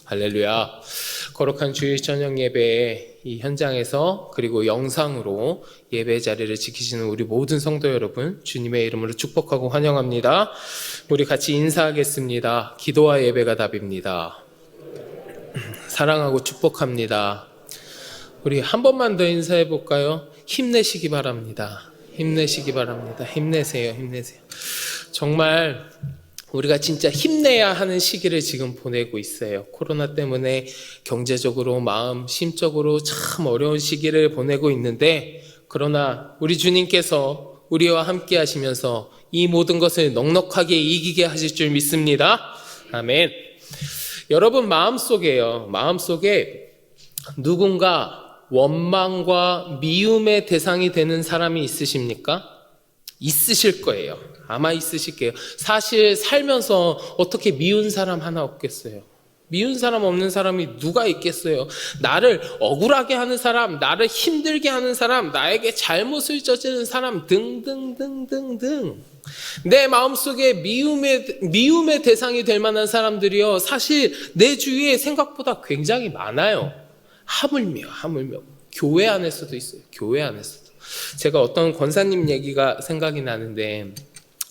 할렐루야. 거룩한 주일 저녁 예배 이 현장에서 그리고 영상으로 예배 자리를 지키시는 우리 모든 성도 여러분, 주님의 이름으로 축복하고 환영합니다. 우리 같이 인사하겠습니다. 기도와 예배가 답입니다. 사랑하고 축복합니다. 우리 한 번만 더 인사해 볼까요? 힘내시기 바랍니다. 힘내시기 바랍니다. 힘내세요. 힘내세요. 정말 우리가 진짜 힘내야 하는 시기를 지금 보내고 있어요. 코로나 때문에 경제적으로, 마음, 심적으로 참 어려운 시기를 보내고 있는데, 그러나 우리 주님께서 우리와 함께 하시면서 이 모든 것을 넉넉하게 이기게 하실 줄 믿습니다. 아멘. 여러분 마음속에 누군가 원망과 미움의 대상이 되는 사람이 있으십니까? 있으실 거예요. 아마 있으실 거예요. 사실 살면서 어떻게 미운 사람 하나 없겠어요. 미운 사람 없는 사람이 누가 있겠어요. 나를 억울하게 하는 사람, 나를 힘들게 하는 사람, 나에게 잘못을 저지른 사람 등등등등등. 내 마음속에 미움의 대상이 될 만한 사람들이요, 사실 내 주위에 생각보다 굉장히 많아요. 하물며 교회 안에서도 있어요. 교회 안에서도. 제가 어떤 권사님 얘기가 생각이 나는데,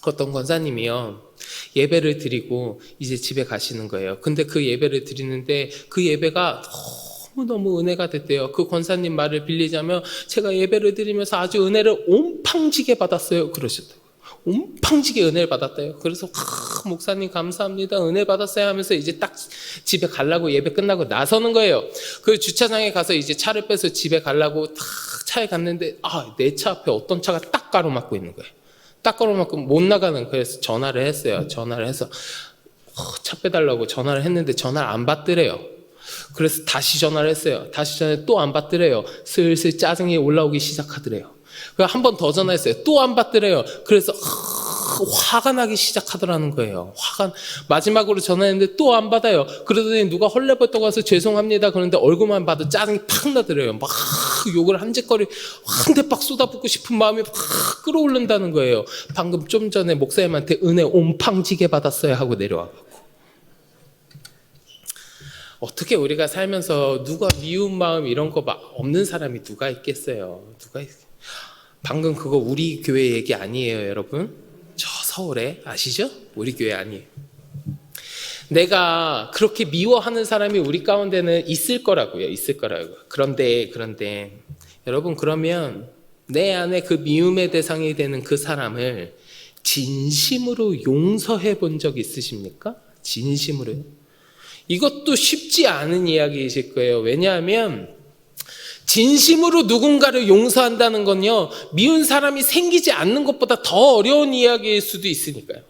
어떤 권사님이요, 예배를 드리고 이제 집에 가시는 거예요. 근데 그 예배를 드리는데 그 예배가 너무너무 은혜가 됐대요. 그 권사님 말을 빌리자면, 제가 예배를 드리면서 아주 은혜를 온팡지게 받았어요. 그러셨다고요. 온팡지게 은혜를 받았대요. 그래서 목사님 감사합니다, 은혜 받았어요 하면서 이제 딱 집에 가려고, 예배 끝나고 나서는 거예요. 그 주차장에 가서 이제 차를 빼서 집에 가려고 딱 차에 갔는데, 내 차 앞에 어떤 차가 딱 가로막고 있는 거예요. 딱 가로막고 못 나가는. 그래서 전화를 했어요. 전화를 해서 차 빼달라고 전화를 했는데 전화를 안 받더래요. 그래서 다시 전화를 했어요. 다시 전화를 또 안 받더래요. 슬슬 짜증이 올라오기 시작하더래요. 한 번 더 전화했어요. 또 안 받더래요. 그래서 화가 나기 시작하더라는 거예요. 마지막으로 전화했는데 또 안 받아요. 그러더니 누가 헐레벌떡 와서 죄송합니다 그런데 얼굴만 봐도 짜증이 팍 나더래요. 막 욕을 한 대 빡 쏟아붓고 싶은 마음이 막 끌어오른다는 거예요. 방금 좀 전에 목사님한테 은혜 온팡지게 받았어요 하고 내려와갖고. 어떻게 우리가 살면서 누가 미운 마음 이런 거 없는 사람이 누가 있겠어요. 방금 그거 우리 교회 얘기 아니에요, 여러분. 저 서울에 아시죠? 우리 교회 아니에요. 내가 그렇게 미워하는 사람이 우리 가운데는 있을 거라고요. 그런데 여러분, 그러면 내 안에 그 미움의 대상이 되는 그 사람을 진심으로 용서해 본 적 있으십니까? 진심으로요? 이것도 쉽지 않은 이야기이실 거예요. 왜냐하면 진심으로 누군가를 용서한다는 건요, 미운 사람이 생기지 않는 것보다 더 어려운 이야기일 수도 있으니까요.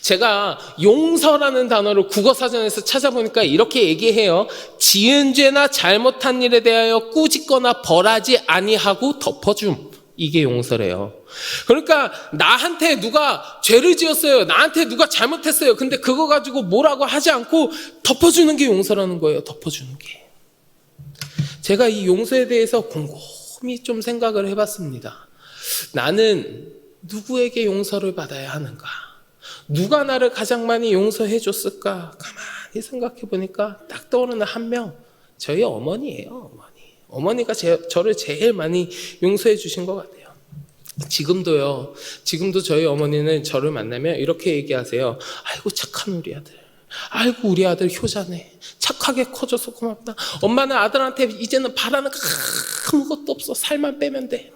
제가 용서라는 단어를 국어사전에서 찾아보니까 이렇게 얘기해요. 지은 죄나 잘못한 일에 대하여 꾸짖거나 벌하지 아니하고 덮어줌. 이게 용서래요. 그러니까 나한테 누가 죄를 지었어요. 나한테 누가 잘못했어요. 근데 그거 가지고 뭐라고 하지 않고 덮어주는 게 용서라는 거예요. 덮어주는 게. 제가 이 용서에 대해서 곰곰이 좀 생각을 해봤습니다. 나는 누구에게 용서를 받아야 하는가? 누가 나를 가장 많이 용서해 줬을까? 가만히 생각해 보니까 딱 떠오르는 한 명, 저희 어머니예요. 어머니가 저를 제일 많이 용서해 주신 것 같아요. 지금도 저희 어머니는 저를 만나면 이렇게 얘기하세요. 아이고 착한 우리 아들. 아이고 우리 아들 효자네. 착하게 커져서 고맙다. 엄마는 아들한테 이제는 바라는 거 아무것도 없어. 살만 빼면 돼.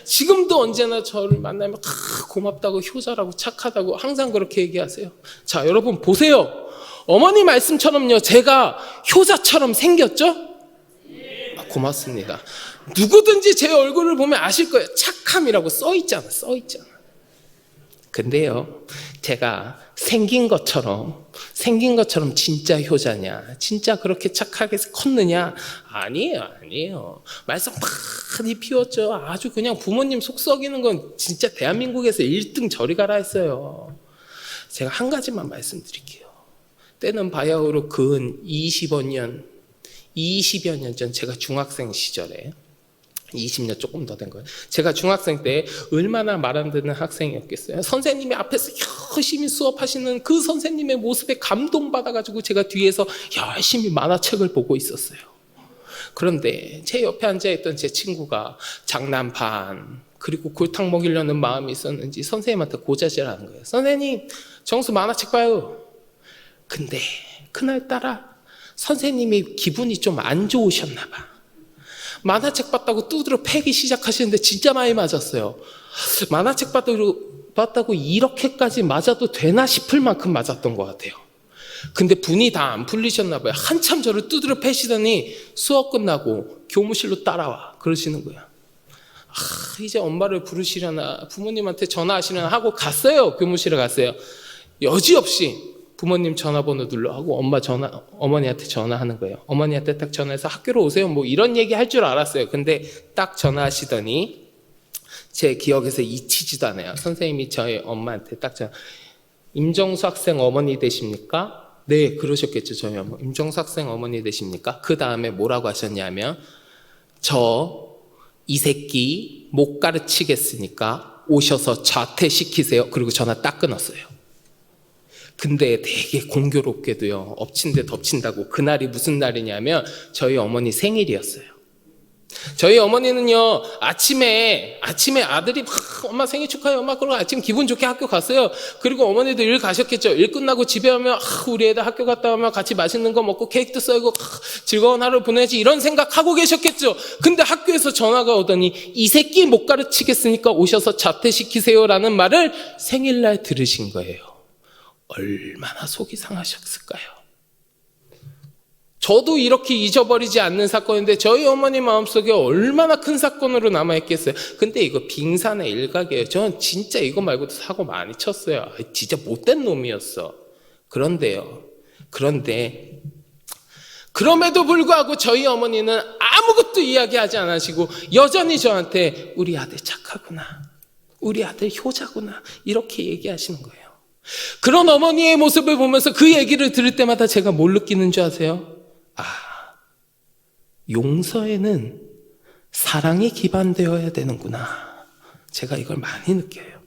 지금도 언제나 저를 만나면 고맙다고, 효자라고, 착하다고 항상 그렇게 얘기하세요. 자, 여러분 보세요. 어머니 말씀처럼요, 제가 효자처럼 생겼죠? 고맙습니다. 누구든지 제 얼굴을 보면 아실 거예요. 착함이라고 써있잖아. 근데요, 제가 생긴 것처럼 진짜 효자냐, 진짜 그렇게 착하게 컸느냐? 아니에요. 말썽 많이 피웠죠. 아주 그냥 부모님 속 썩이는 건 진짜 대한민국에서 1등 저리 가라 했어요. 제가 한 가지만 말씀드릴게요. 때는 바야흐로 근 20여 년 전, 제가 중학생 시절에 20년 조금 더 된 거예요. 제가 중학생 때 얼마나 말 안 듣는 학생이었겠어요. 선생님이 앞에서 열심히 수업하시는 그 선생님의 모습에 감동받아가지고 제가 뒤에서 열심히 만화책을 보고 있었어요. 그런데 제 옆에 앉아있던 제 친구가 장난 반 그리고 골탕 먹이려는 마음이 있었는지 선생님한테 고자질하는 거예요. 선생님, 정수 만화책 봐요. 근데 그날따라 선생님이 기분이 좀 안 좋으셨나 봐. 만화책 봤다고 두드려 패기 시작하시는데 진짜 많이 맞았어요. 만화책 봤다고 이렇게까지 맞아도 되나 싶을 만큼 맞았던 것 같아요. 근데 분이 다 안 풀리셨나 봐요. 한참 저를 두드려 패시더니 수업 끝나고 교무실로 따라와 그러시는 거예요. 이제 엄마를 부르시려나 부모님한테 전화하시려나 하고 갔어요. 교무실에 갔어요. 여지없이 부모님 전화번호 눌러 하고 어머니한테 전화하는 거예요. 어머니한테 딱 전화해서 학교로 오세요. 뭐 이런 얘기 할 줄 알았어요. 근데 딱 전화하시더니 제 기억에서 잊히지도 않아요. 선생님이 저희 엄마한테 딱 임정수 학생 어머니 되십니까? 네, 그러셨겠죠. 저희 어머. 임정수 학생 어머니 되십니까? 그 다음에 뭐라고 하셨냐면 이 새끼 못 가르치겠으니까 오셔서 자퇴시키세요. 그리고 전화 딱 끊었어요. 근데 되게 공교롭게도요, 엎친 데 덮친다고 그날이 무슨 날이냐면 저희 어머니 생일이었어요. 저희 어머니는요, 아침에 아들이 막 엄마 생일 축하해 엄마 그러고 아침 기분 좋게 학교 갔어요. 그리고 어머니도 일 가셨겠죠. 일 끝나고 집에 오면 우리 애들 학교 갔다 오면 같이 맛있는 거 먹고 케이크도 썰고 즐거운 하루 보내지 이런 생각하고 계셨겠죠. 근데 학교에서 전화가 오더니 이 새끼 못 가르치겠으니까 오셔서 자퇴시키세요라는 말을 생일날 들으신 거예요. 얼마나 속이 상하셨을까요? 저도 이렇게 잊어버리지 않는 사건인데 저희 어머니 마음속에 얼마나 큰 사건으로 남아있겠어요. 근데 이거 빙산의 일각이에요. 저는 진짜 이거 말고도 사고 많이 쳤어요. 진짜 못된 놈이었어. 그런데 그럼에도 불구하고 저희 어머니는 아무것도 이야기하지 않으시고 여전히 저한테 우리 아들 착하구나, 우리 아들 효자구나 이렇게 얘기하시는 거예요. 그런 어머니의 모습을 보면서 그 얘기를 들을 때마다 제가 뭘 느끼는 줄 아세요? 용서에는 사랑이 기반되어야 되는구나. 제가 이걸 많이 느껴요.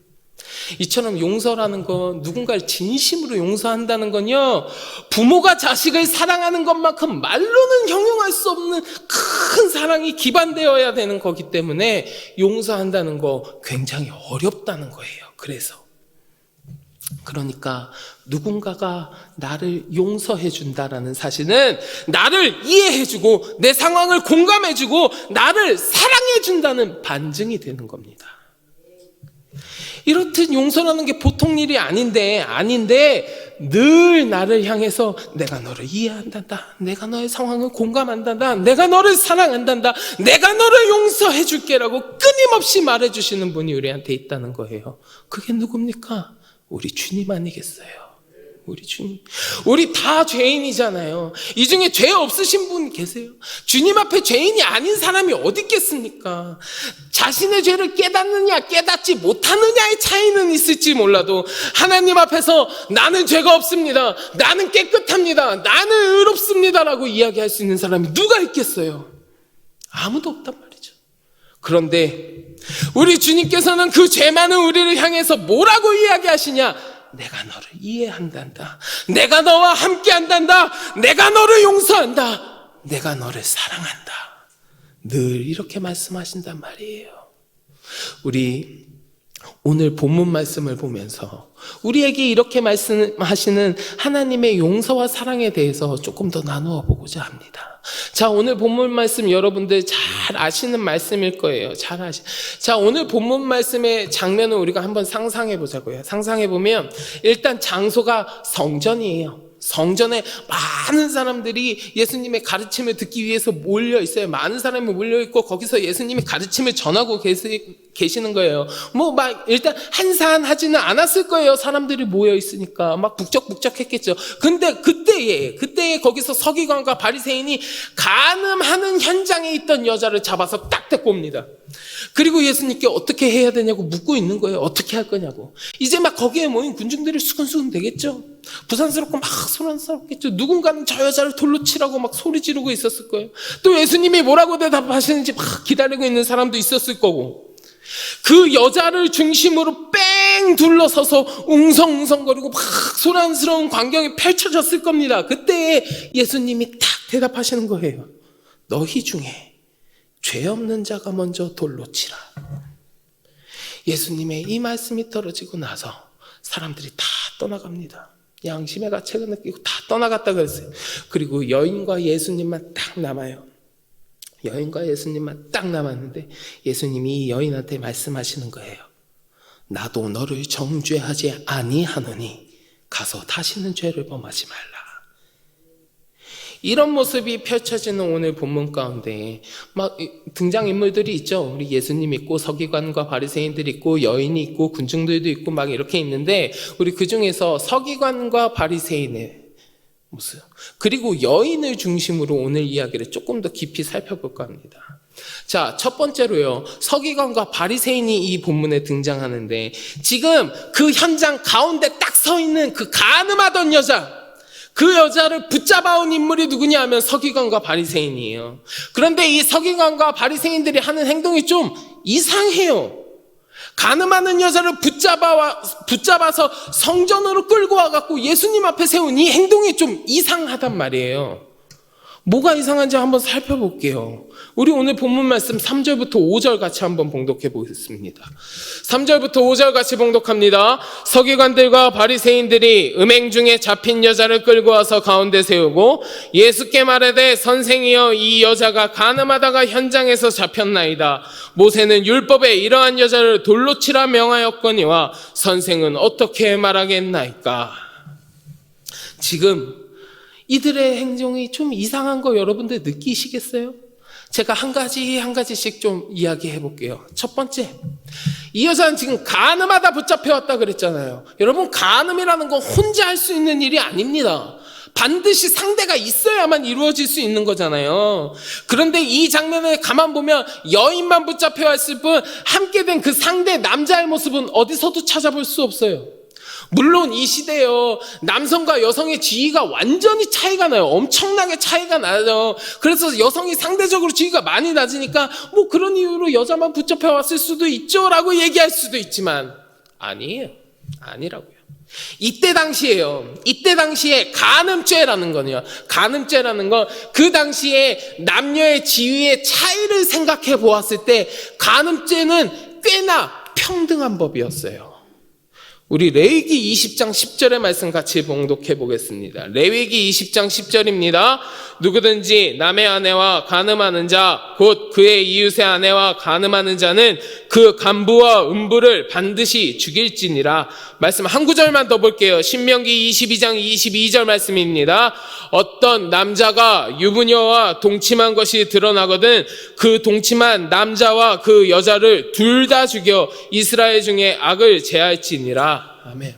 이처럼 용서라는 건, 누군가를 진심으로 용서한다는 건요, 부모가 자식을 사랑하는 것만큼 말로는 형용할 수 없는 큰 사랑이 기반되어야 되는 거기 때문에 용서한다는 거 굉장히 어렵다는 거예요. 그러니까 누군가가 나를 용서해 준다라는 사실은 나를 이해해주고 내 상황을 공감해주고 나를 사랑해 준다는 반증이 되는 겁니다. 이렇듯 용서라는 게 보통 일이 아닌데 늘 나를 향해서 내가 너를 이해한단다, 내가 너의 상황을 공감한단다, 내가 너를 사랑한단다, 내가 너를 용서해 줄게라고 끊임없이 말해주시는 분이 우리한테 있다는 거예요. 그게 누굽니까? 우리 주님 아니겠어요? 우리 주님. 우리 다 죄인이잖아요. 이 중에 죄 없으신 분 계세요? 주님 앞에 죄인이 아닌 사람이 어디 있겠습니까? 자신의 죄를 깨닫느냐 깨닫지 못하느냐의 차이는 있을지 몰라도 하나님 앞에서 나는 죄가 없습니다, 나는 깨끗합니다, 나는 의롭습니다 라고 이야기할 수 있는 사람이 누가 있겠어요? 아무도 없단 말이죠. 그런데 우리 주님께서는 그 죄 많은 우리를 향해서 뭐라고 이야기하시냐? 내가 너를 이해한단다, 내가 너와 함께 한단다, 내가 너를 용서한다, 내가 너를 사랑한다, 늘 이렇게 말씀하신단 말이에요. 우리 오늘 본문 말씀을 보면서 우리에게 이렇게 말씀하시는 하나님의 용서와 사랑에 대해서 조금 더 나누어 보고자 합니다. 자, 오늘 본문 말씀 여러분들 잘 아시는 말씀일 거예요. 자, 오늘 본문 말씀의 장면을 우리가 한번 상상해 보자고요. 상상해 보면 일단 장소가 성전이에요. 성전에 많은 사람들이 예수님의 가르침을 듣기 위해서 몰려 있어요. 많은 사람이 몰려 있고 거기서 예수님의 가르침을 전하고 계시는 거예요. 뭐 막 일단 한산하지는 않았을 거예요. 사람들이 모여 있으니까 막 북적북적했겠죠. 근데 그때에 거기서 서기관과 바리새인이 간음하는 현장에 있던 여자를 잡아서 딱 데리고 옵니다. 그리고 예수님께 어떻게 해야 되냐고 묻고 있는 거예요. 어떻게 할 거냐고. 이제 막 거기에 모인 군중들이 수근수근 되겠죠. 부산스럽고 막 소란스럽겠죠. 누군가는 저 여자를 돌로 치라고 막 소리 지르고 있었을 거예요. 또 예수님이 뭐라고 대답하시는지 막 기다리고 있는 사람도 있었을 거고. 그 여자를 중심으로 뺑 둘러서서 웅성웅성거리고 막 소란스러운 광경이 펼쳐졌을 겁니다. 그때 예수님이 딱 대답하시는 거예요. 너희 중에 죄 없는 자가 먼저 돌로 치라. 예수님의 이 말씀이 떨어지고 나서 사람들이 다 떠나갑니다. 양심의 가책을 느끼고 다 떠나갔다 그랬어요. 그리고 여인과 예수님만 딱 남아요. 여인과 예수님만 딱 남았는데 예수님이 이 여인한테 말씀하시는 거예요. 나도 너를 정죄하지 아니하노니 가서 다시는 죄를 범하지 말라. 이런 모습이 펼쳐지는 오늘 본문 가운데 막 등장인물들이 있죠. 우리 예수님 있고 서기관과 바리새인들이 있고 여인이 있고 군중들도 있고 막 이렇게 있는데 우리 그중에서 서기관과 바리새인의 모습 그리고 여인을 중심으로 오늘 이야기를 조금 더 깊이 살펴볼까 합니다. 자, 첫 번째로요. 서기관과 바리새인이 이 본문에 등장하는데 지금 그 현장 가운데 딱 서 있는 그 간음하던 여자 그 여자를 붙잡아온 인물이 누구냐 하면 서기관과 바리새인이에요. 그런데 이 서기관과 바리새인들이 하는 행동이 좀 이상해요. 간음하는 여자를 붙잡아서 성전으로 끌고 와갖고 예수님 앞에 세운 이 행동이 좀 이상하단 말이에요. 뭐가 이상한지 한번 살펴볼게요. 우리 오늘 본문 말씀 3절부터 5절 같이 한번 봉독해 보겠습니다. 3절부터 5절 같이 봉독합니다. 서기관들과 바리새인들이 음행 중에 잡힌 여자를 끌고 와서 가운데 세우고 예수께 말하되 선생이여 이 여자가 간음하다가 현장에서 잡혔나이다. 모세는 율법에 이러한 여자를 돌로 치라 명하였거니와 선생은 어떻게 말하겠나이까. 지금 이들의 행동이 좀 이상한 거 여러분들 느끼시겠어요? 제가 한 가지씩 좀 이야기해 볼게요. 첫 번째, 이 여자는 지금 간음하다 붙잡혀왔다 그랬잖아요. 여러분, 간음이라는 건 혼자 할 수 있는 일이 아닙니다. 반드시 상대가 있어야만 이루어질 수 있는 거잖아요. 그런데 이 장면을 가만 보면 여인만 붙잡혀왔을 뿐 함께 된 그 상대 남자의 모습은 어디서도 찾아볼 수 없어요. 물론 이 시대에요, 남성과 여성의 지위가 완전히 차이가 나요. 엄청나게 차이가 나요. 그래서 여성이 상대적으로 지위가 많이 낮으니까 뭐 그런 이유로 여자만 붙잡혀 왔을 수도 있죠 라고 얘기할 수도 있지만 아니에요. 아니라고요. 이때 당시에 간음죄라는 거는요. 간음죄라는 건 그 당시에 남녀의 지위의 차이를 생각해 보았을 때 간음죄는 꽤나 평등한 법이었어요. 우리 레위기 20장 10절의 말씀 같이 봉독해 보겠습니다. 레위기 20장 10절입니다. 누구든지 남의 아내와 간음하는 자, 곧 그의 이웃의 아내와 간음하는 자는 그 간부와 음부를 반드시 죽일지니라. 말씀 한 구절만 더 볼게요. 신명기 22장 22절 말씀입니다. 어떤 남자가 유부녀와 동침한 것이 드러나거든 그 동침한 남자와 그 여자를 둘 다 죽여 이스라엘 중에 악을 제할지니라. 아멘.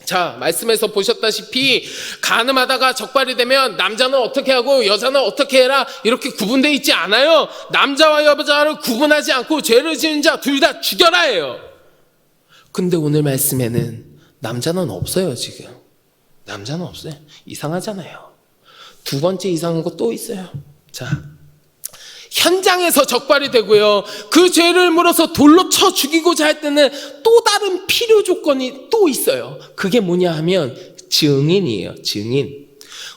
자, 말씀에서 보셨다시피 간음하다가 적발이 되면 남자는 어떻게 하고 여자는 어떻게 해라 이렇게 구분되어 있지 않아요. 남자와 여자를 구분하지 않고 죄를 지은 자 둘 다 죽여라 해요. 근데 오늘 말씀에는 남자는 없어요. 지금 남자는 없어요. 이상하잖아요. 두 번째 이상한 거 또 있어요. 자, 현장에서 적발이 되고요. 그 죄를 물어서 돌로 쳐 죽이고자 할 때는 또 다른 필요 조건이 또 있어요. 그게 뭐냐 하면 증인이에요. 증인.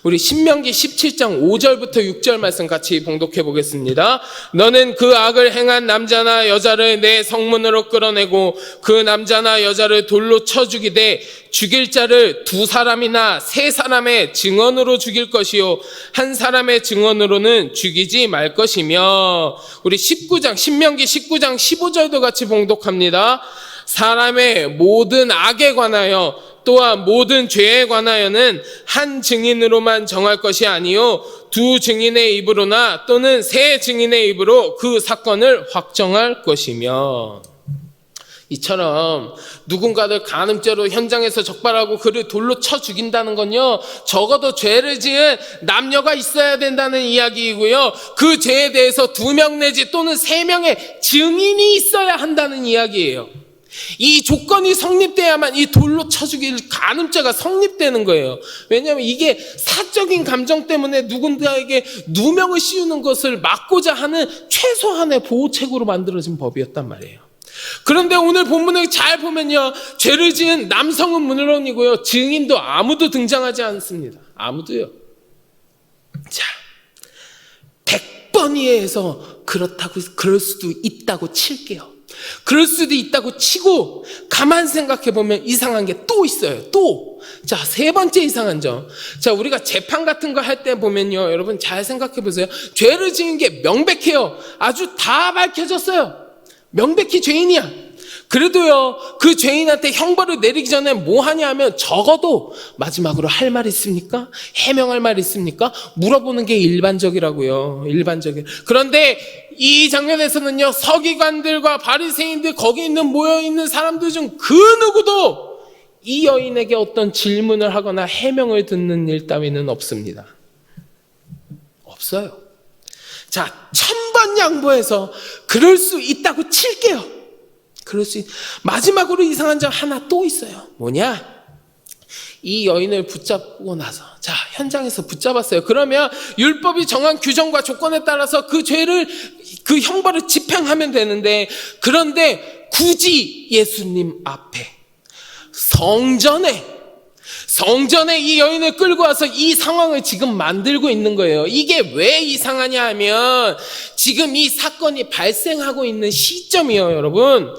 우리 신명기 17장 5절부터 6절 말씀 같이 봉독해 보겠습니다. 너는 그 악을 행한 남자나 여자를 내 성문으로 끌어내고 그 남자나 여자를 돌로 쳐 죽이되 죽일 자를 두 사람이나 세 사람의 증언으로 죽일 것이요 한 사람의 증언으로는 죽이지 말 것이며. 우리 신명기 19장 15절도 같이 봉독합니다. 사람의 모든 악에 관하여 또한 모든 죄에 관하여는 한 증인으로만 정할 것이 아니요 두 증인의 입으로나 또는 세 증인의 입으로 그 사건을 확정할 것이며. 이처럼 누군가를 간음죄로 현장에서 적발하고 그를 돌로 쳐 죽인다는 건요, 적어도 죄를 지은 남녀가 있어야 된다는 이야기이고요, 그 죄에 대해서 2명 내지 또는 3명의 증인이 있어야 한다는 이야기예요. 이 조건이 성립돼야만 이 돌로 쳐 죽일 간음죄가 성립되는 거예요. 왜냐하면 이게 사적인 감정 때문에 누군가에게 누명을 씌우는 것을 막고자 하는 최소한의 보호책으로 만들어진 법이었단 말이에요. 그런데 오늘 본문을 잘 보면요, 죄를 지은 남성은 물론이고요, 증인도 아무도 등장하지 않습니다. 아무도요. 자, 100번 이해해서 그럴 수도 있다고 칠게요. 그럴 수도 있다고 치고 가만 생각해 보면 이상한 게 또 있어요. 또. 자, 3번째 이상한 점. 자, 우리가 재판 같은 거 할 때 보면요, 여러분 잘 생각해 보세요. 죄를 지은 게 명백해요. 아주 다 밝혀졌어요. 명백히 죄인이야. 그래도요, 그 죄인한테 형벌을 내리기 전에 뭐 하냐 하면 적어도 마지막으로 할 말 있습니까? 해명할 말 있습니까? 물어보는 게 일반적이라고요. 일반적이에요. 그런데 이 장면에서는요, 서기관들과 바리새인들, 거기 있는 모여있는 사람들 중 그 누구도 이 여인에게 어떤 질문을 하거나 해명을 듣는 일 따위는 없습니다. 없어요. 자, 1000번 양보해서 그럴 수 있다고 칠게요. 마지막으로 이상한 점 하나 또 있어요. 뭐냐? 이 여인을 붙잡고 나서, 자, 현장에서 붙잡았어요. 그러면 율법이 정한 규정과 조건에 따라서 그 죄를, 그 형벌을 집행하면 되는데, 그런데 굳이 예수님 앞에 성전에 이 여인을 끌고 와서 이 상황을 지금 만들고 있는 거예요. 이게 왜 이상하냐 하면 지금 이 사건이 발생하고 있는 시점이요, 여러분.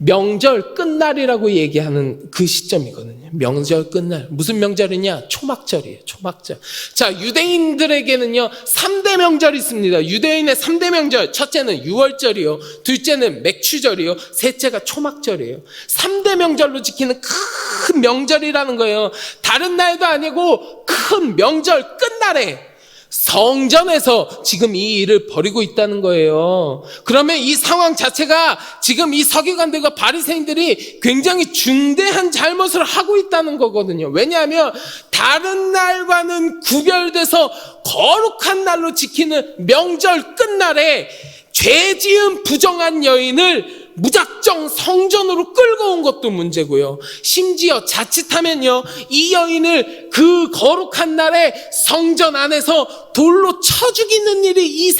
명절 끝날이라고 얘기하는 그 시점이거든요. 명절 끝날. 무슨 명절이냐? 초막절이에요. 초막절. 자, 유대인들에게는요, 3대 명절이 있습니다. 유대인의 3대 명절. 첫째는 유월절이요, 둘째는 맥추절이요, 셋째가 초막절이에요. 3대 명절로 지키는 큰 명절이라는 거예요. 다른 날도 아니고 큰 명절 끝날에 성전에서 지금 이 일을 벌이고 있다는 거예요. 그러면 이 상황 자체가 지금 이 서기관들과 바리새인들이 굉장히 중대한 잘못을 하고 있다는 거거든요. 왜냐하면 다른 날과는 구별돼서 거룩한 날로 지키는 명절 끝날에 죄 지은 부정한 여인을 무작정 성전으로 끌고 온 것도 문제고요. 심지어 자칫하면요, 이 여인을 그 거룩한 날에 성전 안에서 돌로 쳐 죽이는 일이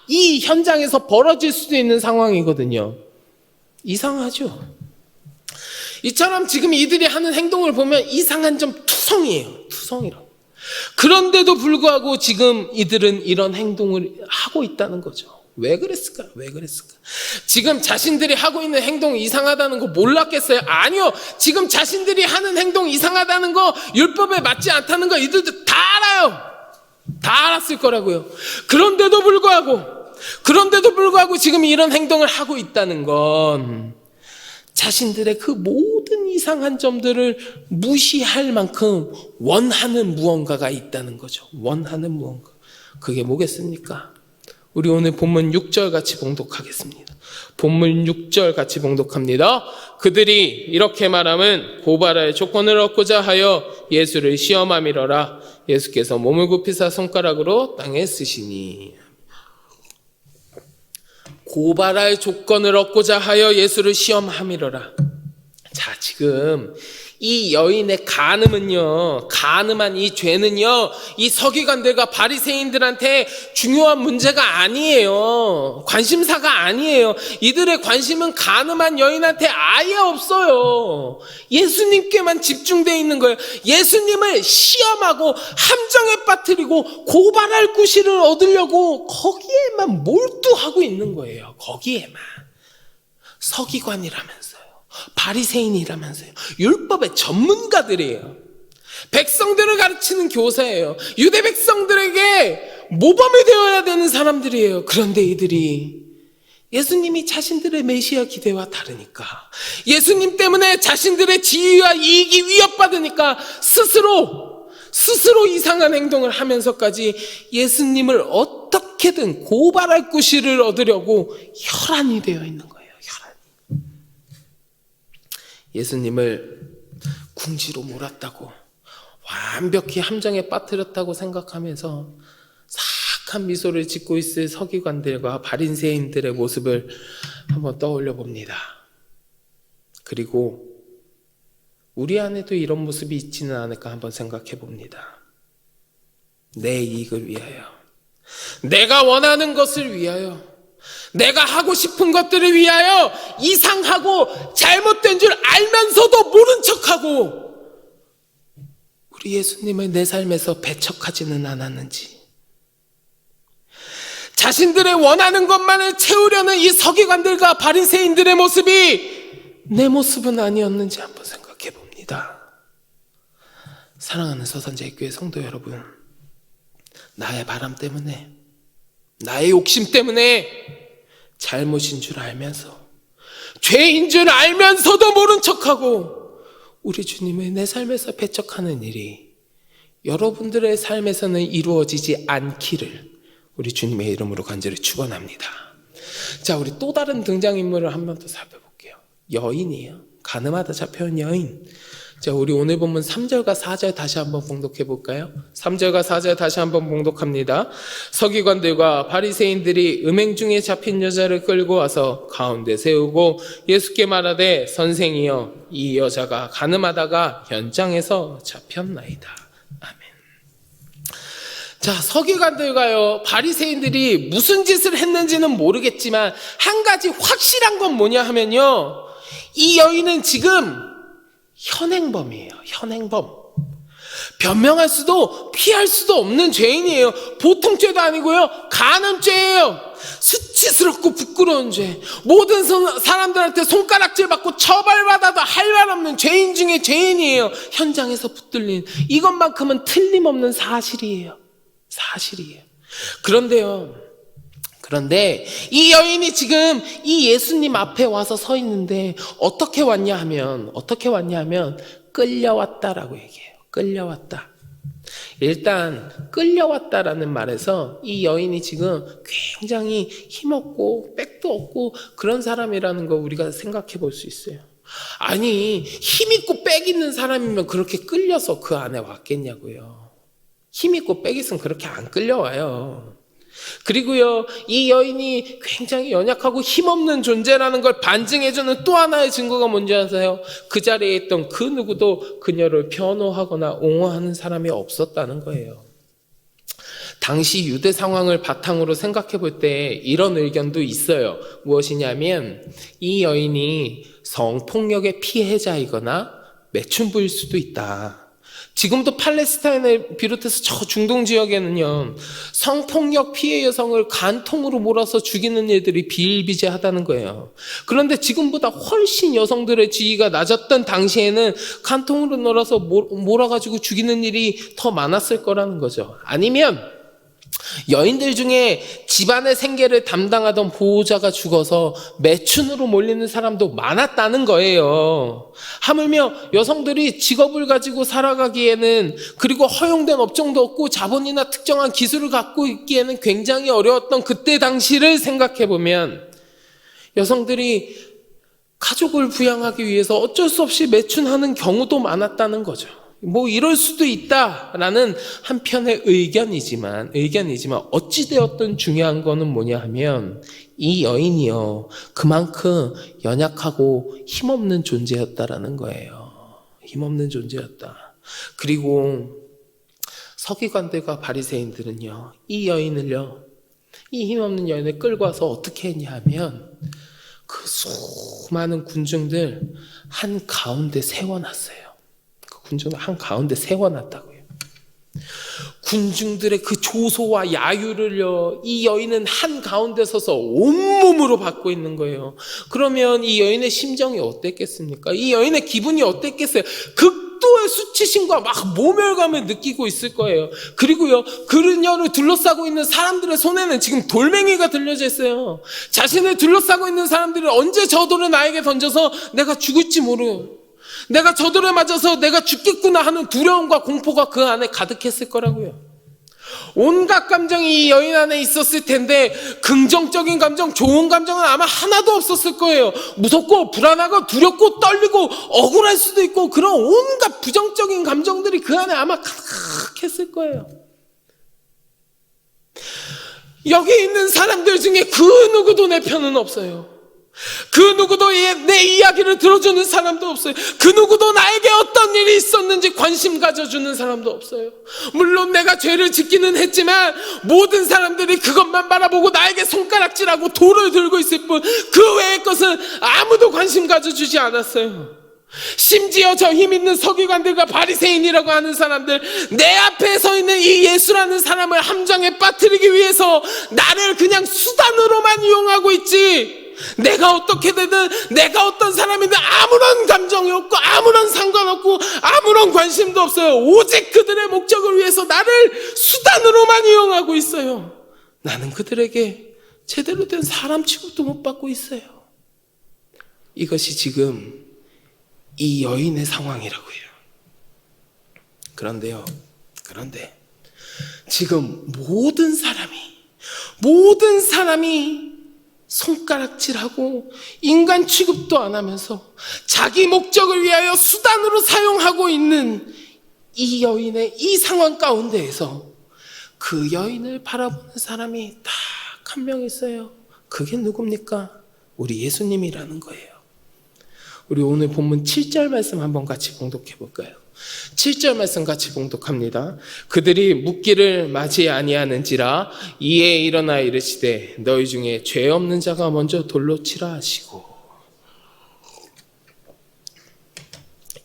이 현장에서 벌어질 수도 있는 상황이거든요. 이상하죠? 이처럼 지금 이들이 하는 행동을 보면 이상한 점 투성이에요. 투성이라고. 그런데도 불구하고 지금 이들은 이런 행동을 하고 있다는 거죠. 왜 그랬을까? 지금 자신들이 하고 있는 행동이 이상하다는 거 몰랐겠어요? 아니요. 지금 자신들이 하는 행동이 이상하다는 거, 율법에 맞지 않다는 거 이들도 다 알아요. 다 알았을 거라고요. 그런데도 불구하고 지금 이런 행동을 하고 있다는 건 자신들의 그 모든 이상한 점들을 무시할 만큼 원하는 무언가가 있다는 거죠. 원하는 무언가. 그게 뭐겠습니까? 우리 오늘 본문 6절 같이 봉독하겠습니다. 본문 6절 같이 봉독합니다. 그들이 이렇게 말하면 고발할 조건을 얻고자 하여 예수를 시험함이러라. 예수께서 몸을 굽히사 손가락으로 땅에 쓰시니. 고발할 조건을 얻고자 하여 예수를 시험함이러라. 자, 지금 이 여인의 간음한 이 죄는요, 이 서기관들과 바리새인들한테 중요한 문제가 아니에요. 관심사가 아니에요. 이들의 관심은 간음한 여인한테 아예 없어요. 예수님께만 집중되어 있는 거예요. 예수님을 시험하고 함정에 빠뜨리고 고발할 구실을 얻으려고 거기에만 몰두하고 있는 거예요. 거기에만. 서기관이라면서요, 바리새인이라면서요, 율법의 전문가들이에요. 백성들을 가르치는 교사예요. 유대 백성들에게 모범이 되어야 되는 사람들이에요. 그런데 이들이 예수님이 자신들의 메시아 기대와 다르니까, 예수님 때문에 자신들의 지위와 이익이 위협받으니까 스스로 이상한 행동을 하면서까지 예수님을 어떻게든 고발할 구실을 얻으려고 혈안이 되어 있는 거예요. 혈안이. 예수님을 궁지로 몰았다고, 완벽히 함정에 빠뜨렸다고 생각하면서 사악한 미소를 짓고 있을 서기관들과 바리새인들의 모습을 한번 떠올려 봅니다. 그리고 우리 안에도 이런 모습이 있지는 않을까 한번 생각해 봅니다. 내 이익을 위하여, 내가 원하는 것을 위하여, 내가 하고 싶은 것들을 위하여 이상하고 잘못된 줄 알면서도 모른 척하고 우리 예수님을 내 삶에서 배척하지는 않았는지, 자신들의 원하는 것만을 채우려는 이 서기관들과 바리새인들의 모습이 내 모습은 아니었는지 한번 생각해 봅니다. 사랑하는 서산제일교회 성도 여러분, 나의 바람 때문에, 나의 욕심 때문에 잘못인 줄 알면서, 죄인 줄 알면서도 모른 척하고 우리 주님을 내 삶에서 배척하는 일이 여러분들의 삶에서는 이루어지지 않기를 우리 주님의 이름으로 간절히 축원합니다. 자, 우리 또 다른 등장인물을 한 번 더 살펴볼게요. 여인이에요. 가늠하다 잡혀온 여인. 자, 우리 오늘 본문 3절과 4절 다시 한번 봉독해 볼까요? 3절과 4절 다시 한번 봉독합니다. 서기관들과 바리새인들이 음행 중에 잡힌 여자를 끌고 와서 가운데 세우고 예수께 말하되, 선생이여, 이 여자가 가늠하다가 현장에서 잡혔나이다. 아멘. 자, 서기관들과요, 바리새인들이 무슨 짓을 했는지는 모르겠지만 한 가지 확실한 건 뭐냐 하면요, 이 여인은 지금 현행범이에요. 현행범. 변명할 수도 피할 수도 없는 죄인이에요. 보통 죄도 아니고요, 간음죄예요. 수치스럽고 부끄러운 죄. 모든 사람들한테 손가락질 받고 처벌받아도 할 말 없는 죄인 중에 죄인이에요. 현장에서 붙들린 이것만큼은 틀림없는 사실이에요. 사실이에요. 그런데 이 여인이 지금 이 예수님 앞에 와서 서 있는데 어떻게 왔냐 하면 끌려왔다라고 얘기해요. 끌려왔다. 일단 끌려왔다라는 말에서 이 여인이 지금 굉장히 힘없고 백도 없고 그런 사람이라는 거 우리가 생각해 볼 수 있어요. 아니, 힘있고 백 있는 사람이면 그렇게 끌려서 그 안에 왔겠냐고요. 힘있고 백 있으면 그렇게 안 끌려와요. 그리고요, 이 여인이 굉장히 연약하고 힘없는 존재라는 걸 반증해주는 또 하나의 증거가 뭔지 아세요? 그 자리에 있던 그 누구도 그녀를 변호하거나 옹호하는 사람이 없었다는 거예요. 당시 유대 상황을 바탕으로 생각해 볼 때 이런 의견도 있어요. 무엇이냐면 이 여인이 성폭력의 피해자이거나 매춘부일 수도 있다. 지금도 팔레스타인을 비롯해서 저 중동 지역에는요, 성폭력 피해 여성을 간통으로 몰아서 죽이는 일들이 비일비재하다는 거예요. 그런데 지금보다 훨씬 여성들의 지위가 낮았던 당시에는 간통으로 몰아서 몰아가지고 죽이는 일이 더 많았을 거라는 거죠. 아니면 여인들 중에 집안의 생계를 담당하던 보호자가 죽어서 매춘으로 몰리는 사람도 많았다는 거예요. 하물며 여성들이 직업을 가지고 살아가기에는, 그리고 허용된 업종도 없고 자본이나 특정한 기술을 갖고 있기에는 굉장히 어려웠던 그때 당시를 생각해 보면 여성들이 가족을 부양하기 위해서 어쩔 수 없이 매춘하는 경우도 많았다는 거죠. 뭐 이럴 수도 있다라는 한편의 의견이지만 어찌되었든 중요한 거는 뭐냐 하면 이 여인이요, 그만큼 연약하고 힘없는 존재였다라는 거예요. 힘없는 존재였다. 그리고 서기관들과 바리새인들은요, 이 힘없는 여인을 끌고 와서 어떻게 했냐 하면 그 수많은 군중들 한가운데 세워놨어요. 군중을 한가운데 세워놨다고요. 군중들의 그 조소와 야유를요, 이 여인은 한가운데 서서 온몸으로 받고 있는 거예요. 그러면 이 여인의 심정이 어땠겠습니까? 이 여인의 기분이 어땠겠어요? 극도의 수치심과 막 모멸감을 느끼고 있을 거예요. 그리고요, 그녀를 둘러싸고 있는 사람들의 손에는 지금 돌멩이가 들려져 있어요. 자신을 둘러싸고 있는 사람들이 언제 저 돌을 나에게 던져서 내가 죽을지 모르고, 내가 저 돌에 맞아서 내가 죽겠구나 하는 두려움과 공포가 그 안에 가득했을 거라고요. 온갖 감정이 이 여인 안에 있었을 텐데 긍정적인 감정, 좋은 감정은 아마 하나도 없었을 거예요. 무섭고 불안하고 두렵고 떨리고 억울할 수도 있고 그런 온갖 부정적인 감정들이 그 안에 아마 가득했을 거예요. 여기 있는 사람들 중에 그 누구도 내 편은 없어요. 그 누구도 내 이야기를 들어주는 사람도 없어요. 그 누구도 나에게 어떤 일이 있었는지 관심 가져주는 사람도 없어요. 물론 내가 죄를 짓기는 했지만 모든 사람들이 그것만 바라보고 나에게 손가락질하고 돌을 들고 있을 뿐 그 외의 것은 아무도 관심 가져주지 않았어요. 심지어 저 힘있는 서기관들과 바리새인이라고 하는 사람들, 내 앞에 서 있는 이 예수라는 사람을 함정에 빠뜨리기 위해서 나를 그냥 수단으로만 이용하고 있지, 내가 어떻게 되든 내가 어떤 사람이든 아무런 감정이 없고 아무런 상관없고 아무런 관심도 없어요. 오직 그들의 목적을 위해서 나를 수단으로만 이용하고 있어요. 나는 그들에게 제대로 된 사람 취급도 못 받고 있어요. 이것이 지금 이 여인의 상황이라고 해요. 그런데 지금 모든 사람이 손가락질하고 인간 취급도 안 하면서 자기 목적을 위하여 수단으로 사용하고 있는 이 여인의 이 상황 가운데에서 그 여인을 바라보는 사람이 딱 한 명 있어요. 그게 누굽니까? 우리 예수님이라는 거예요. 우리 오늘 본문 7절 말씀 한번 같이 봉독해 볼까요? 7절 말씀 같이 봉독합니다. 그들이 묻기를 맞이 아니하는지라 이에 일어나 이르시되 너희 중에 죄 없는 자가 먼저 돌로 치라 하시고.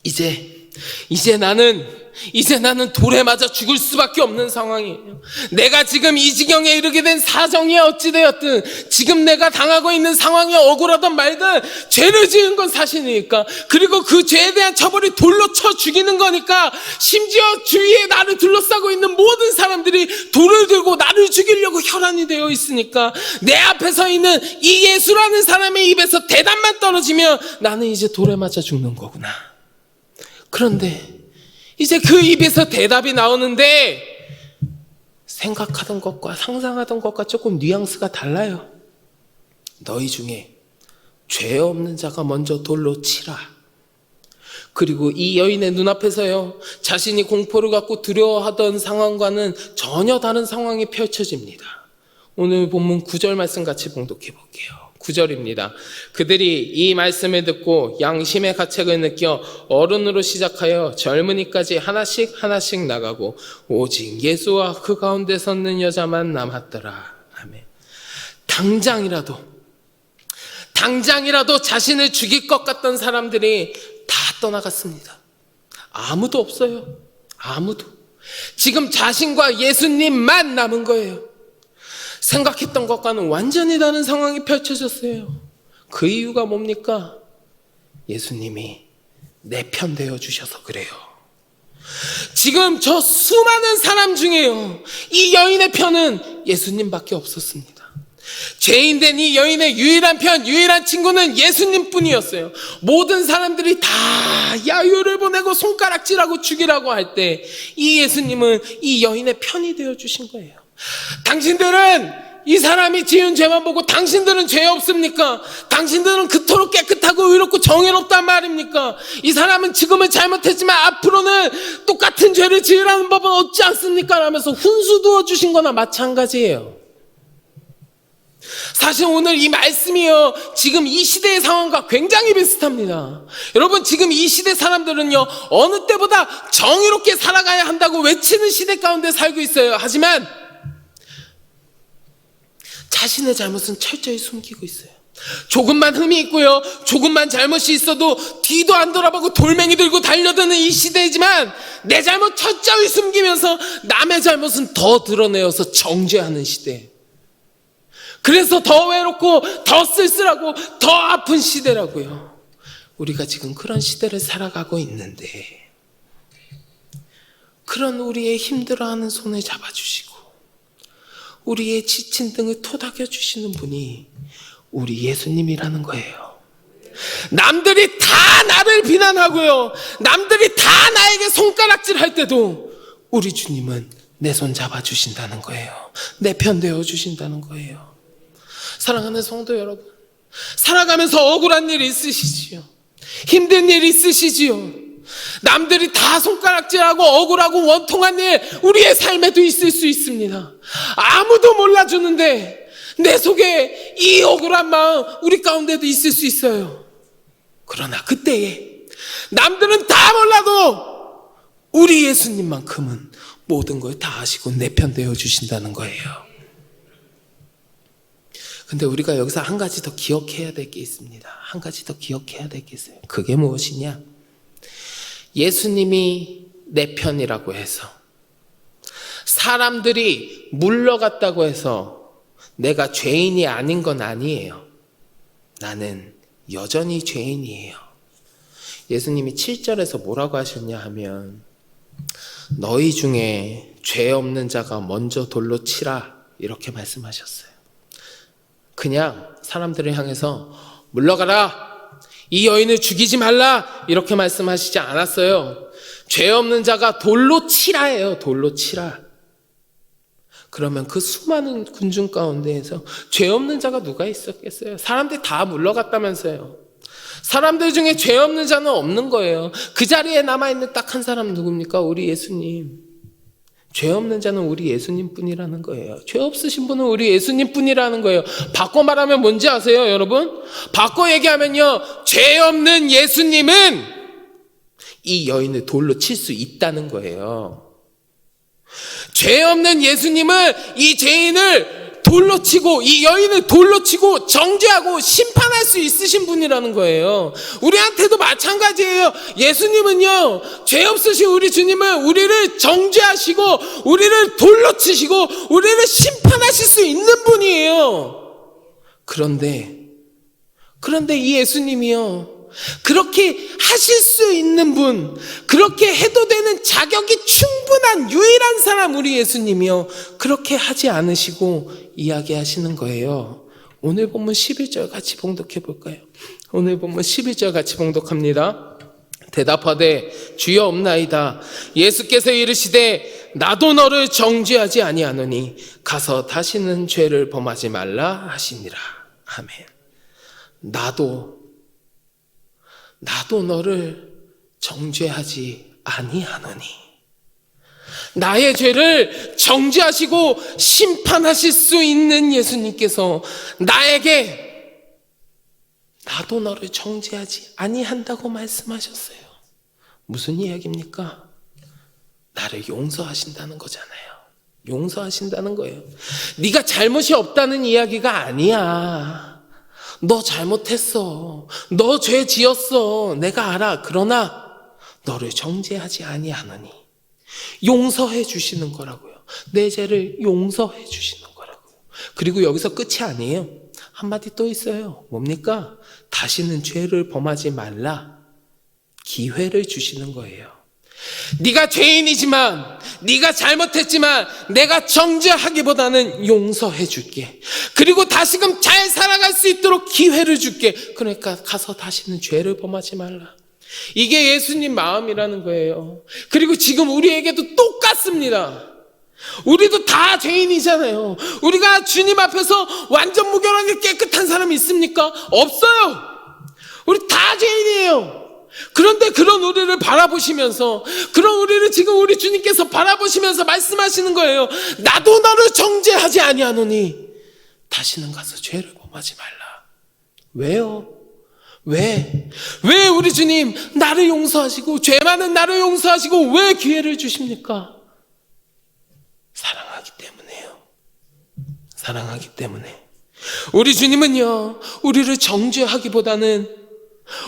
이제 나는 돌에 맞아 죽을 수밖에 없는 상황이에요. 내가 지금 이 지경에 이르게 된 사정이 어찌되었든 지금 내가 당하고 있는 상황이 억울하든 말든 죄를 지은 건 사실이니까, 그리고 그 죄에 대한 처벌이 돌로 쳐 죽이는 거니까, 심지어 주위에 나를 둘러싸고 있는 모든 사람들이 돌을 들고 나를 죽이려고 혈안이 되어 있으니까 내 앞에 서 있는 이 예수라는 사람의 입에서 대답만 떨어지면 나는 이제 돌에 맞아 죽는 거구나. 그런데 이제 그 입에서 대답이 나오는데 생각하던 것과 상상하던 것과 조금 뉘앙스가 달라요. 너희 중에 죄 없는 자가 먼저 돌로 치라. 그리고 이 여인의 눈앞에서요, 자신이 공포를 갖고 두려워하던 상황과는 전혀 다른 상황이 펼쳐집니다. 오늘 본문 9절 말씀 같이 봉독해 볼게요. 9절입니다. 그들이 이 말씀을 듣고 양심의 가책을 느껴 어른으로 시작하여 젊은이까지 하나씩 나가고 오직 예수와 그 가운데 섰는 여자만 남았더라. 아멘. 당장이라도 자신을 죽일 것 같던 사람들이 다 떠나갔습니다. 아무도 없어요. 아무도. 지금 자신과 예수님만 남은 거예요. 생각했던 것과는 완전히 다른 상황이 펼쳐졌어요. 그 이유가 뭡니까? 예수님이 내 편 되어 주셔서 그래요. 지금 저 수많은 사람 중에요, 이 여인의 편은 예수님밖에 없었습니다. 죄인된 이 여인의 유일한 편, 유일한 친구는 예수님뿐이었어요. 모든 사람들이 다 야유를 보내고 손가락질하고 죽이라고 할 때 이 예수님은 이 여인의 편이 되어 주신 거예요. 당신들은 이 사람이 지은 죄만 보고 당신들은 죄 없습니까? 당신들은 그토록 깨끗하고 의롭고 정의롭단 말입니까? 이 사람은 지금은 잘못했지만 앞으로는 똑같은 죄를 지으라는 법은 없지 않습니까? 라면서 훈수 두어 주신 거나 마찬가지예요. 사실 오늘 이 말씀이요, 지금 이 시대의 상황과 굉장히 비슷합니다. 여러분, 지금 이 시대 사람들은요, 어느 때보다 정의롭게 살아가야 한다고 외치는 시대 가운데 살고 있어요. 하지만 자신의 잘못은 철저히 숨기고 있어요. 조금만 흠이 있고요, 조금만 잘못이 있어도 뒤도 안 돌아보고 돌멩이 들고 달려드는 이 시대이지만 내 잘못 철저히 숨기면서 남의 잘못은 더 드러내어서 정죄하는 시대. 그래서 더 외롭고 더 쓸쓸하고 더 아픈 시대라고요. 우리가 지금 그런 시대를 살아가고 있는데, 그런 우리의 힘들어하는 손을 잡아주시고 우리의 지친 등을 토닥여 주시는 분이 우리 예수님이라는 거예요. 남들이 다 나를 비난하고요, 남들이 다 나에게 손가락질 할 때도 우리 주님은 내 손 잡아주신다는 거예요. 내 편 되어주신다는 거예요. 사랑하는 성도 여러분, 살아가면서 억울한 일 있으시지요? 힘든 일 있으시지요? 남들이 다 손가락질하고 억울하고 원통한 일 우리의 삶에도 있을 수 있습니다. 아무도 몰라주는데 내 속에 이 억울한 마음 우리 가운데도 있을 수 있어요. 그러나 그때에 남들은 다 몰라도 우리 예수님만큼은 모든 걸 다 아시고 내 편 되어주신다는 거예요. 근데 우리가 여기서 한 가지 더 기억해야 될 게 있습니다. 한 가지 더 기억해야 될 게 있어요. 그게 무엇이냐? 예수님이 내 편이라고 해서, 사람들이 물러갔다고 해서 내가 죄인이 아닌 건 아니에요. 나는 여전히 죄인이에요. 예수님이 7절에서 뭐라고 하셨냐 하면, 너희 중에 죄 없는 자가 먼저 돌로 치라, 이렇게 말씀하셨어요. 그냥 사람들을 향해서 물러가라, 이 여인을 죽이지 말라, 이렇게 말씀하시지 않았어요. 죄 없는 자가 돌로 치라예요. 돌로 치라. 그러면 그 수많은 군중 가운데에서 죄 없는 자가 누가 있었겠어요? 사람들이 다 물러갔다면서요. 사람들 중에 죄 없는 자는 없는 거예요. 그 자리에 남아있는 딱 한 사람 누굽니까? 우리 예수님. 죄 없는 자는 우리 예수님 뿐이라는 거예요. 죄 없으신 분은 우리 예수님 뿐이라는 거예요. 바꿔 말하면 뭔지 아세요, 여러분? 바꿔 얘기하면요, 죄 없는 예수님은 이 여인을 돌로 칠 수 있다는 거예요. 죄 없는 예수님은 이 죄인을 돌로 치고, 이 여인을 돌로 치고 정죄하고 심판할 수 있으신 분이라는 거예요. 우리한테도 마찬가지예요. 예수님은요, 죄 없으신 우리 주님은 우리를 정죄하시고 우리를 돌로 치시고 우리를 심판하실 수 있는 분이에요. 그런데 이 예수님이요, 그렇게 하실 수 있는 분, 그렇게 해도 되는 자격이 충분한 유일한 사람, 우리 예수님이요, 그렇게 하지 않으시고 이야기하시는 거예요. 오늘 본문 11절 같이 봉독해 볼까요? 오늘 본문 11절 같이 봉독합니다. 대답하되 주여 없나이다. 예수께서 이르시되 나도 너를 정죄하지 아니하노니 가서 다시는 죄를 범하지 말라 하시니라. 아멘. 나도 너를 정죄하지 아니하노니. 나의 죄를 정죄하시고 심판하실 수 있는 예수님께서 나에게 나도 너를 정죄하지 아니한다고 말씀하셨어요. 무슨 이야기입니까? 나를 용서하신다는 거잖아요. 용서하신다는 거예요. 네가 잘못이 없다는 이야기가 아니야. 너 잘못했어. 너 죄 지었어. 내가 알아. 그러나 너를 정죄하지 아니하노니. 용서해 주시는 거라고요. 내 죄를 용서해 주시는 거라고요. 그리고 여기서 끝이 아니에요. 한마디 또 있어요. 뭡니까? 다시는 죄를 범하지 말라. 기회를 주시는 거예요. 네가 죄인이지만, 네가 잘못했지만 내가 정죄하기보다는 용서해 줄게. 그리고 다시금 잘 살아갈 수 있도록 기회를 줄게. 그러니까 가서 다시는 죄를 범하지 말라. 이게 예수님 마음이라는 거예요. 그리고 지금 우리에게도 똑같습니다. 우리도 다 죄인이잖아요. 우리가 주님 앞에서 완전 무결하게 깨끗한 사람이 있습니까? 없어요. 우리 다 죄인이에요. 그런데 그런 우리를 바라보시면서, 그런 우리를 지금 우리 주님께서 바라보시면서 말씀하시는 거예요. 나도 너를 정죄하지 아니하노니 다시는 가서 죄를 범하지 말라. 왜요? 왜 우리 주님 나를 용서하시고, 죄 많은 나를 용서하시고 왜 기회를 주십니까? 사랑하기 때문에요. 사랑하기 때문에. 우리 주님은요, 우리를 정죄하기보다는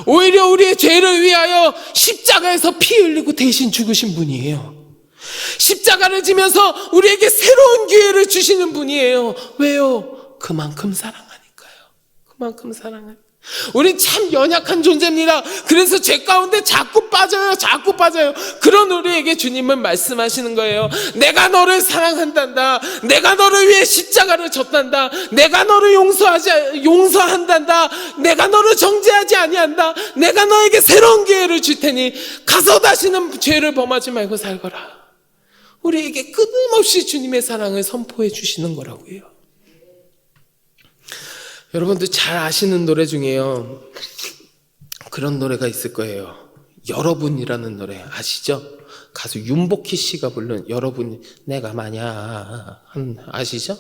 오히려 우리의 죄를 위하여 십자가에서 피 흘리고 대신 죽으신 분이에요. 십자가를 지면서 우리에게 새로운 기회를 주시는 분이에요. 왜요? 그만큼 사랑하니까요. 그만큼 사랑하니까. 우린 참 연약한 존재입니다. 그래서 죄 가운데 자꾸 빠져요. 그런 우리에게 주님은 말씀하시는 거예요. 내가 너를 사랑한단다. 내가 너를 위해 십자가를 졌단다. 내가 너를 용서한단다. 내가 너를 정죄하지 아니한다. 내가 너에게 새로운 기회를 줄 테니 가서 다시는 죄를 범하지 말고 살거라. 우리에게 끊임없이 주님의 사랑을 선포해 주시는 거라고요. 여러분들 잘 아시는 노래 중에요, 그런 노래가 있을 거예요. 여러분이라는 노래 아시죠? 가수 윤복희 씨가 부른 여러분 내가 마냐, 아시죠?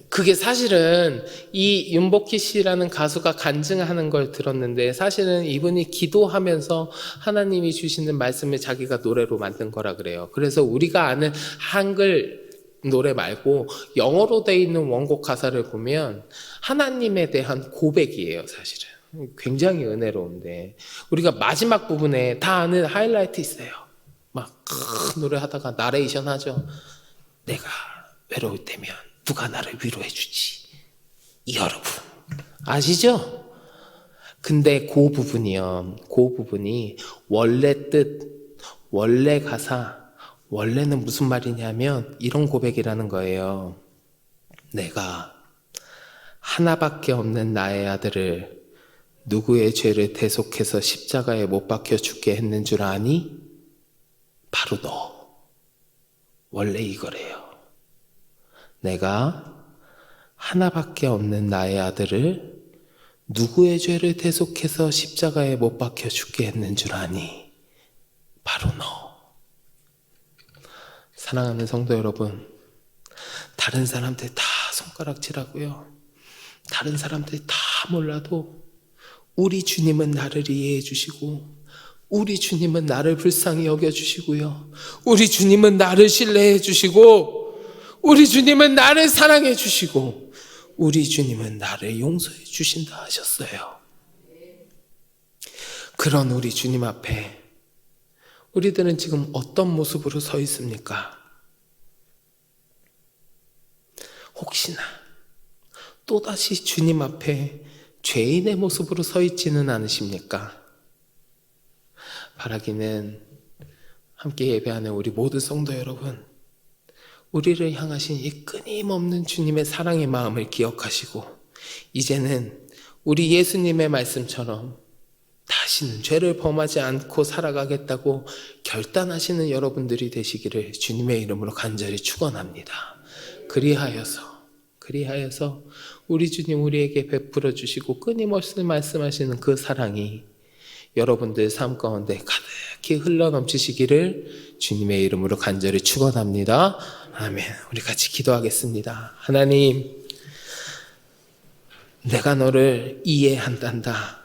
그게 사실은 이 윤복희 씨라는 가수가 간증하는 걸 들었는데, 사실은 이분이 기도하면서 하나님이 주시는 말씀을 자기가 노래로 만든 거라 그래요. 그래서 우리가 아는 한글 노래 말고 영어로 돼 있는 원곡 가사를 보면 하나님에 대한 고백이에요. 사실은 굉장히 은혜로운데, 우리가 마지막 부분에 다 아는 하이라이트 있어요. 막 노래하다가 나레이션 하죠. 내가 외로울 때면 누가 나를 위로해 주지, 여러분, 아시죠? 근데 그 부분이요, 그 부분이 원래 뜻, 원래 가사, 원래는 무슨 말이냐면 이런 고백이라는 거예요. 내가 하나밖에 없는 나의 아들을 누구의 죄를 대속해서 십자가에 못 박혀 죽게 했는 줄 아니? 바로 너. 원래 이거래요. 내가 하나밖에 없는 나의 아들을 누구의 죄를 대속해서 십자가에 못 박혀 죽게 했는 줄 아니? 바로 너. 사랑하는 성도 여러분, 다른 사람들 다 손가락질하고요, 다른 사람들 다 몰라도 우리 주님은 나를 이해해 주시고, 우리 주님은 나를 불쌍히 여겨주시고요, 우리 주님은 나를 신뢰해 주시고, 우리 주님은 나를 사랑해 주시고, 우리 주님은 나를 용서해 주신다 하셨어요. 그런 우리 주님 앞에 우리들은 지금 어떤 모습으로 서 있습니까? 혹시나 또다시 주님 앞에 죄인의 모습으로 서 있지는 않으십니까? 바라기는 함께 예배하는 우리 모든 성도 여러분, 우리를 향하신 이 끊임없는 주님의 사랑의 마음을 기억하시고, 이제는 우리 예수님의 말씀처럼 다시는 죄를 범하지 않고 살아가겠다고 결단하시는 여러분들이 되시기를 주님의 이름으로 간절히 축원합니다. 그리하여서 우리 주님 우리에게 베풀어 주시고 끊임없이 말씀하시는 그 사랑이 여러분들 삶 가운데 가득히 흘러넘치시기를 주님의 이름으로 간절히 축원합니다. 아멘. 우리 같이 기도하겠습니다. 하나님, 내가 너를 이해한단다.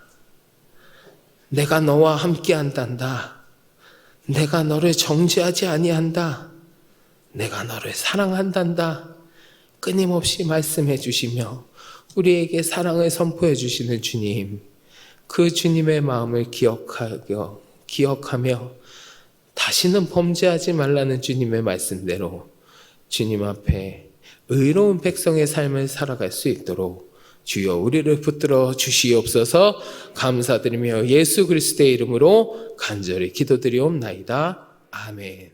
내가 너와 함께한단다. 내가 너를 정죄하지 아니한다. 내가 너를 사랑한단다. 끊임없이 말씀해 주시며 우리에게 사랑을 선포해 주시는 주님, 그 주님의 마음을 기억하며 다시는 범죄하지 말라는 주님의 말씀대로 주님 앞에 의로운 백성의 삶을 살아갈 수 있도록 주여 우리를 붙들어 주시옵소서. 감사드리며 예수 그리스도의 이름으로 간절히 기도드리옵나이다. 아멘.